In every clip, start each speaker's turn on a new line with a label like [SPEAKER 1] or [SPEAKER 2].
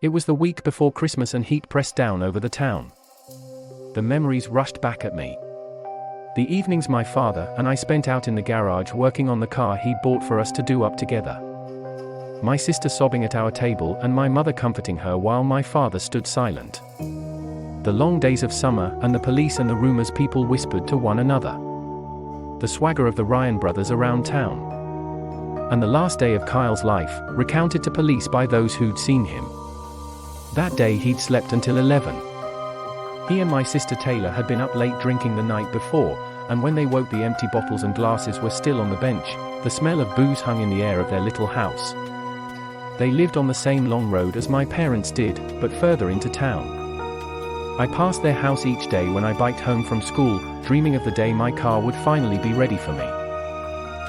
[SPEAKER 1] It was the week before Christmas and heat pressed down over the town. The memories rushed back at me. The evenings my father and I spent out in the garage working on the car he'd bought for us to do up together. My sister sobbing at our table and my mother comforting her while my father stood silent. The long days of summer and the police and the rumors people whispered to one another. The swagger of the Ryan brothers around town. And the last day of Kyle's life, recounted to police by those who'd seen him. That day he'd slept until 11. He and my sister Taylor had been up late drinking the night before, and when they woke the empty bottles and glasses were still on the bench, the smell of booze hung in the air of their little house. They lived on the same long road as my parents did, but further into town. I passed their house each day when I biked home from school, dreaming of the day my car would finally be ready for me.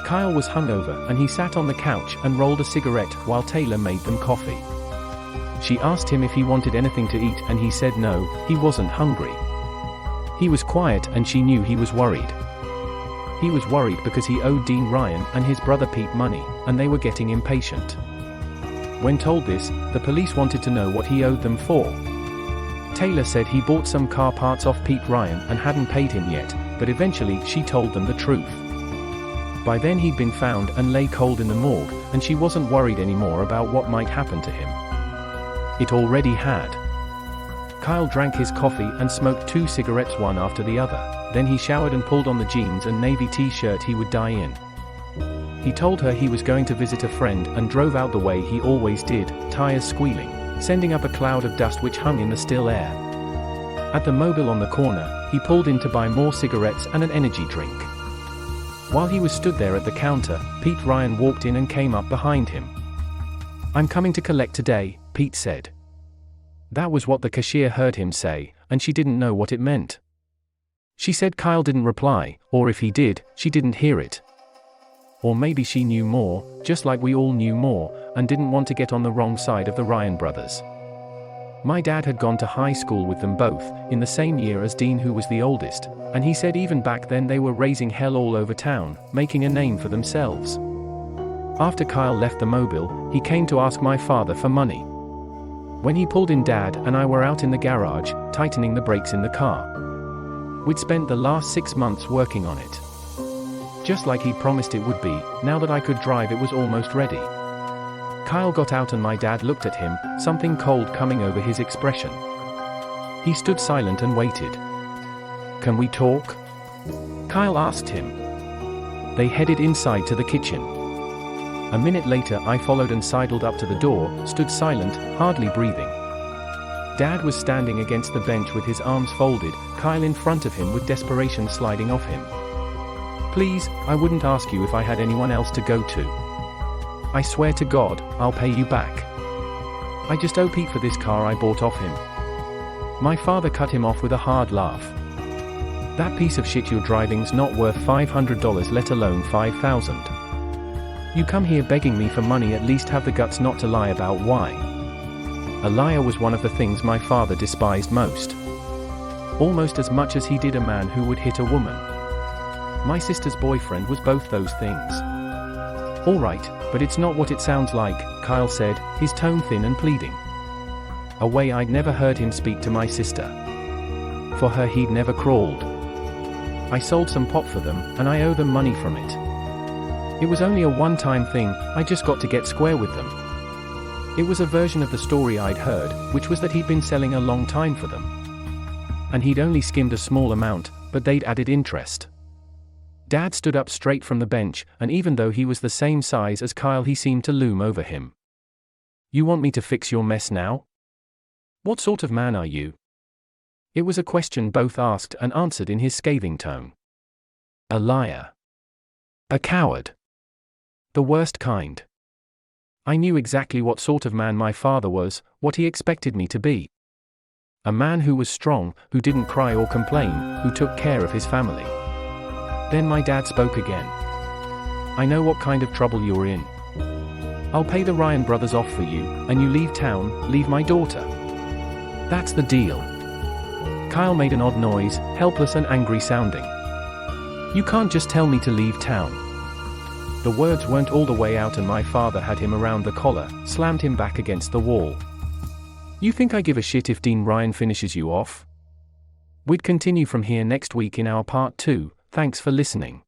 [SPEAKER 1] Kyle was hungover and he sat on the couch and rolled a cigarette while Taylor made them coffee. She asked him if he wanted anything to eat and he said no, he wasn't hungry. He was quiet and she knew he was worried. He was worried because he owed Dean Ryan and his brother Pete money, and they were getting impatient. When told this, the police wanted to know what he owed them for. Taylor said he bought some car parts off Pete Ryan and hadn't paid him yet, but eventually she told them the truth. By then he'd been found and lay cold in the morgue, and she wasn't worried anymore about what might happen to him. It already had. Kyle drank his coffee and smoked 2 cigarettes one after the other, then he showered and pulled on the jeans and navy t-shirt he would die in. He told her he was going to visit a friend and drove out the way he always did, tires squealing, sending up a cloud of dust which hung in the still air. At the mobile on the corner, he pulled in to buy more cigarettes and an energy drink. While he was stood there at the counter, Pete Ryan walked in and came up behind him. "I'm coming to collect today," Pete said. That was what the cashier heard him say, and she didn't know what it meant. She said Kyle didn't reply, or if he did, she didn't hear it. Or maybe she knew more, just like we all knew more, and didn't want to get on the wrong side of the Ryan brothers. My dad had gone to high school with them both, in the same year as Dean, who was the oldest, and he said even back then they were raising hell all over town, making a name for themselves. After Kyle left the mobile, he came to ask my father for money. When he pulled in, Dad and I were out in the garage, tightening the brakes in the car. We'd spent the last 6 months working on it. Just like he promised it would be, now that I could drive it was almost ready. Kyle got out and my dad looked at him, something cold coming over his expression. He stood silent and waited. "Can we talk?" Kyle asked him. They headed inside to the kitchen. A minute later I followed and sidled up to the door, stood silent, hardly breathing. Dad was standing against the bench with his arms folded, Kyle in front of him with desperation sliding off him. "Please, I wouldn't ask you if I had anyone else to go to. I swear to God, I'll pay you back. I just owe Pete for this car I bought off him." My father cut him off with a hard laugh. "That piece of shit you're driving's not worth $500, let alone $5,000. You come here begging me for money, at least have the guts not to lie about why." A liar was one of the things my father despised most. Almost as much as he did a man who would hit a woman. My sister's boyfriend was both those things. "All right, but it's not what it sounds like," Kyle said, his tone thin and pleading. A way I'd never heard him speak to my sister. For her he'd never crawled. "I sold some pot for them, and I owe them money from it. It was only a one-time thing, I just got to get square with them." It was a version of the story I'd heard, which was that he'd been selling a long time for them. And he'd only skimmed a small amount, but they'd added interest. Dad stood up straight from the bench, and even though he was the same size as Kyle, he seemed to loom over him. "You want me to fix your mess now? What sort of man are you?" It was a question both asked and answered in his scathing tone. A liar. A coward. The worst kind. I knew exactly what sort of man my father was, what he expected me to be. A man who was strong, who didn't cry or complain, who took care of his family. Then my dad spoke again. "I know what kind of trouble you're in. I'll pay the Ryan brothers off for you, and you leave town, leave my daughter. That's the deal." Kyle made an odd noise, helpless and angry sounding. "You can't just tell me to leave town." The words weren't all the way out and my father had him around the collar, slammed him back against the wall. You think I give a shit if Dean Ryan finishes you off? We'd continue from here next week in our part 2, thanks for listening.